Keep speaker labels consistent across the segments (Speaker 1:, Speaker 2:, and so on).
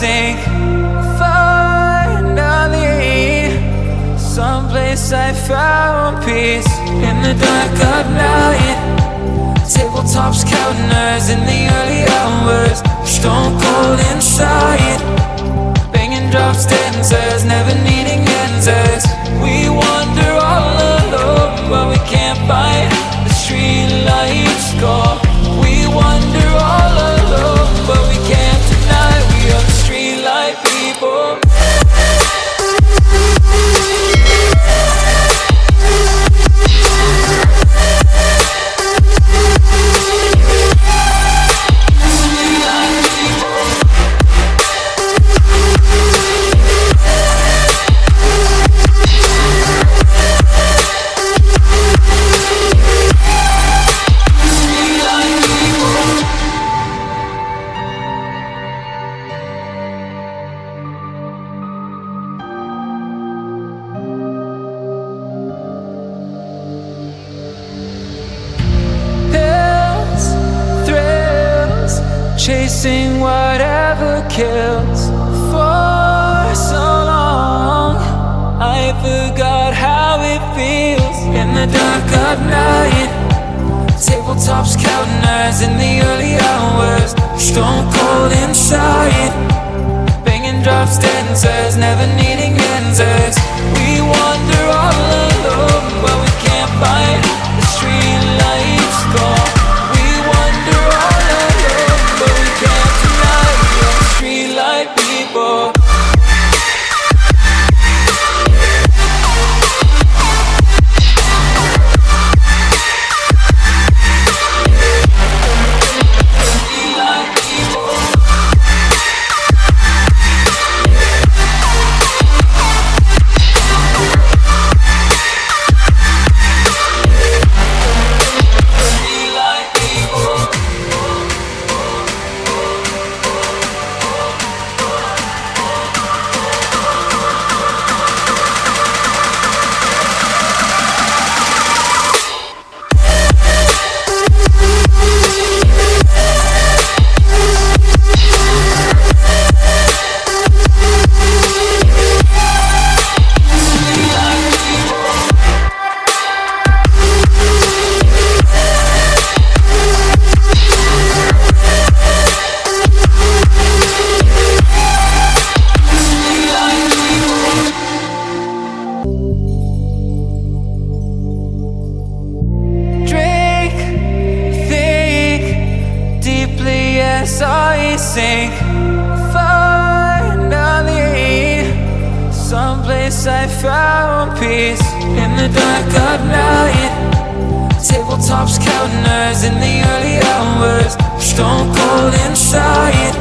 Speaker 1: sink. Finally, someplace I found peace. In the dark of night, tabletops counting nerves in the early hours. Stone cold inside, banging drop stanzas, never needing answers. We wander all alone, but we can't find the street lights go. We wander all alone, but we can't deny we are the street light people. Chasing whatever kills. For so long I forgot how it feels. In the dark of night, tabletops counting nerves in the early hours. Stone cold inside, banging drop stanzas, never needing answers. We wander all alone, but we can't find the street lights go. We wander all alone, but we can't deny we are the street light people. I sink. Finally, someplace I found peace. In the dark of night, tabletops counting nerves in the early hours. Stone cold inside,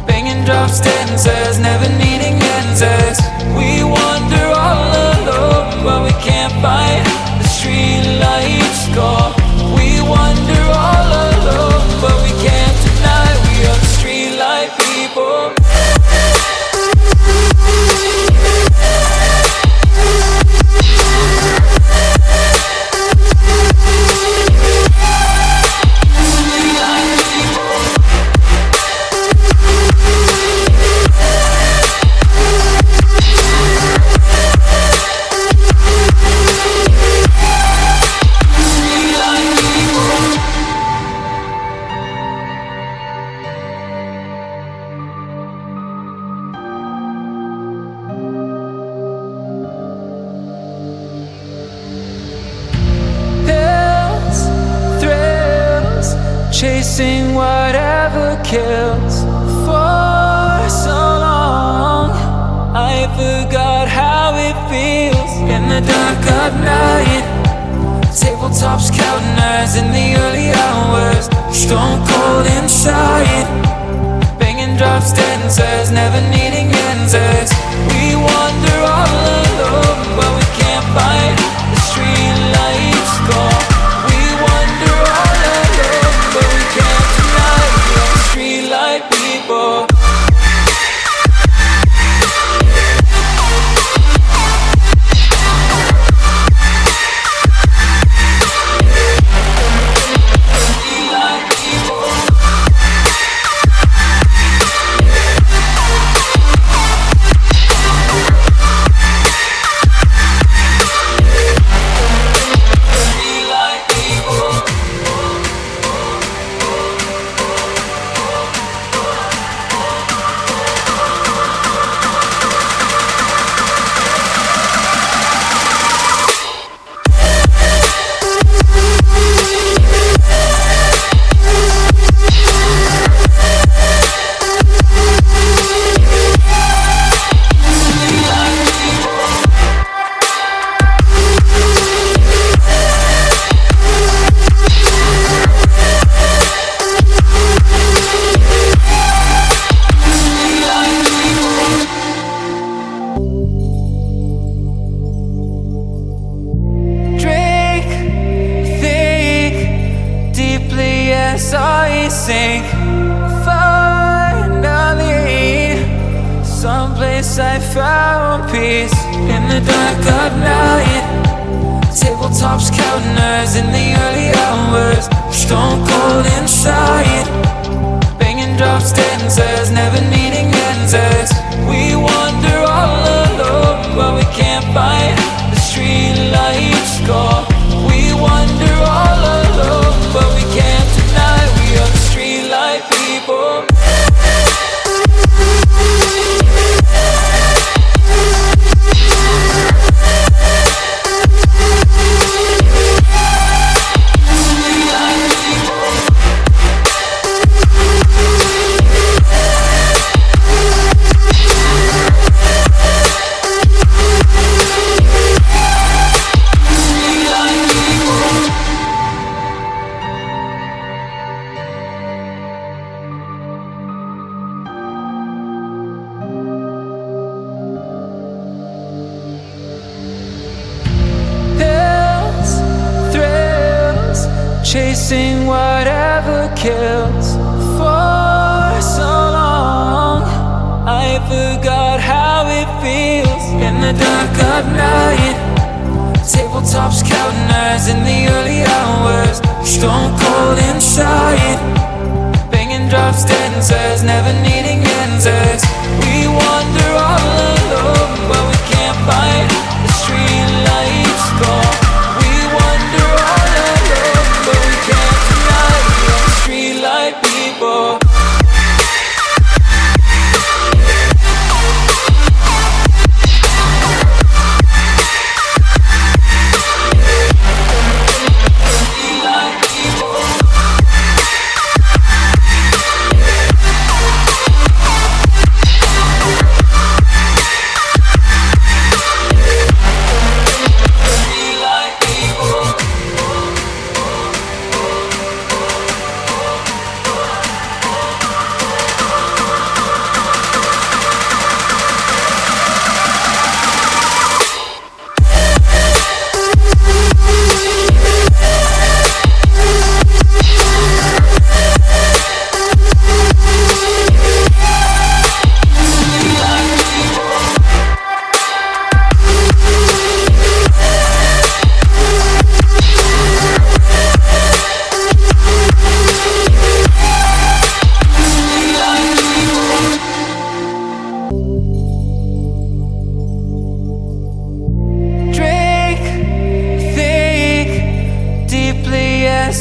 Speaker 1: banging drop stanzas, never needing answers. We wander all alone, but we can't find the street lights go. We wander all alone, but we can't deny we are the street light people. Chasing whatever kills. For so long I forgot how it feels. In the dark of night, tabletops counting nerves in the early hours. Stone cold inside, banging drop stanzas, never needing answers. We wander all alone, but we can't find the street lights go. We wander all alone, but we can't deny we are the street light people. sink. Finally, someplace I found peace. In the dark of night, tabletops counting hours in the early hours. Stone cold inside, banging drop stanzas, never needing answers. We wander all alone, but we can't find the street lights go. We wander all alone, but we can't deny we are the street light people. Chasing whatever kills. For so long I forgot how it feels. In the dark of night, tabletops counting hours in the early hours. Stone cold inside, banging drop stanzas, never needing answers. We wander all alone, but we can't find the street lights go. We wander all alone, but we can't deny we are the street light people.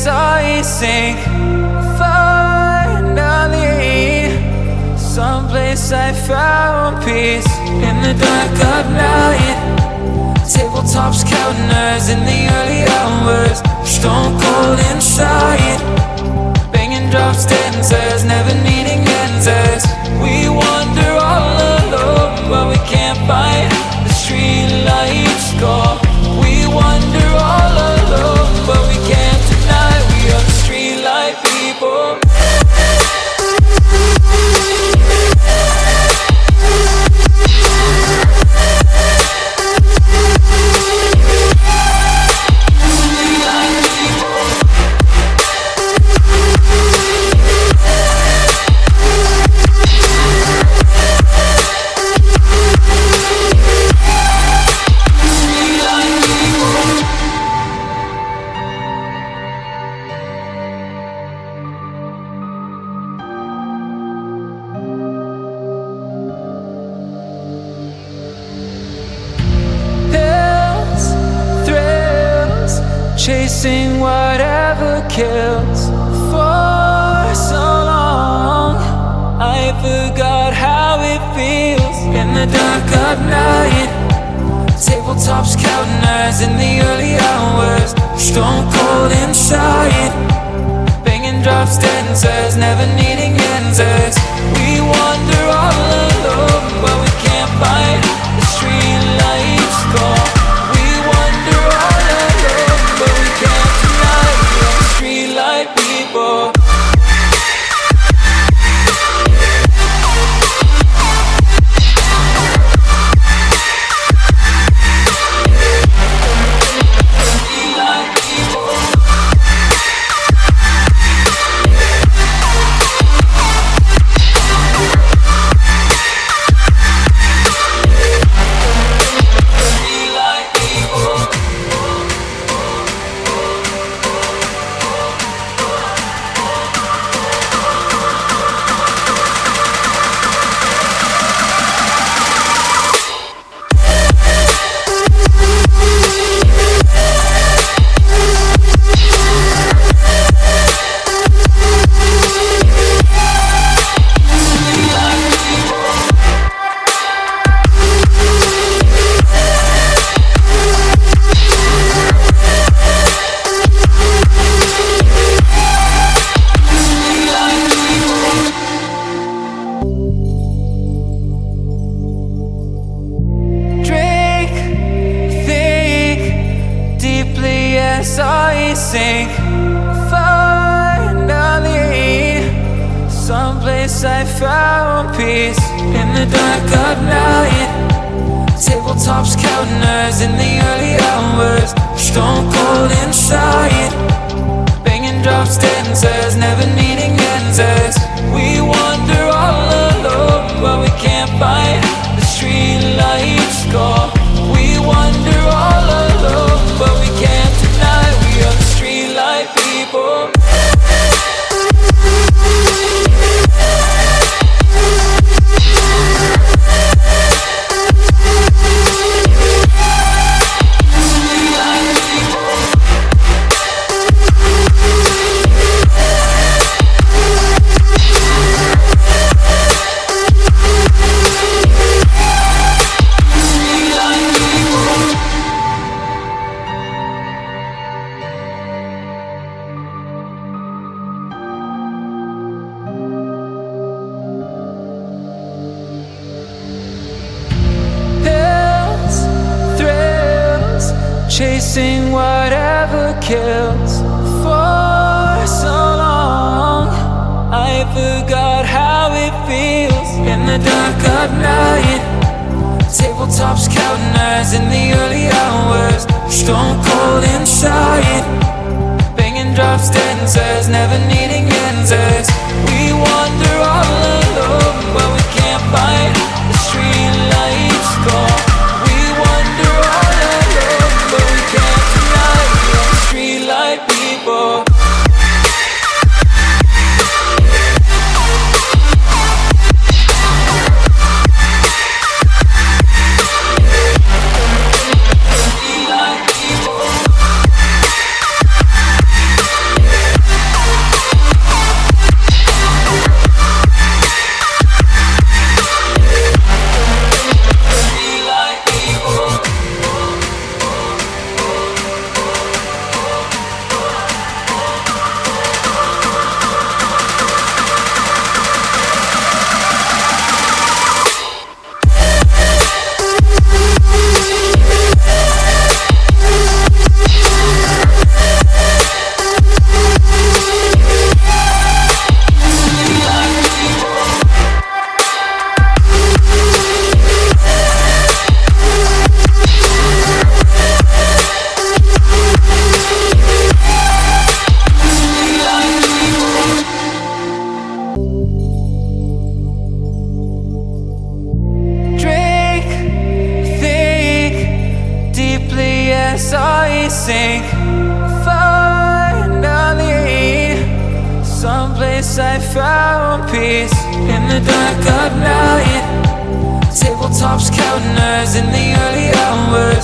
Speaker 1: I sink. Finally, someplace I found peace. In the dark of night, tabletops counting hours in the early hours. Stone cold inside, banging drop stanzas, never needing answers. We wander all alone, but we can't find the street lights go. We wander all alone, but we can't deny we are the street light people. Chasing whatever kills. For so long I forgot how it feels. In the dark of night, tabletops counting hours in the early hours. Stone cold inside, banging drop stanzas, never needing answers. We wander all alone, but we can't find the street lights go. We wander all alone, but we can't deny we are the street light people. as I sink. Finally, someplace I found peace. In the dark of night, tabletops counting hours in the early hours. Stone cold inside, banging drop stanzas, never needing answers. We wander all alone, but we can't find the street lights go. We wander all alone, but we can't deny we are the street light people. Chasing whatever kills. For so long I forgot how it feels. In the dark of night, tabletops counting hours in the early hours. Stone cold inside, banging drop stanzas, never needing answers. We wander all alone, but we can't find the street lights go. We wander all alone, but we can't deny we're street light people. I sink. Finally, someplace I found peace. In the dark of night, tabletops counting hours in the early hours.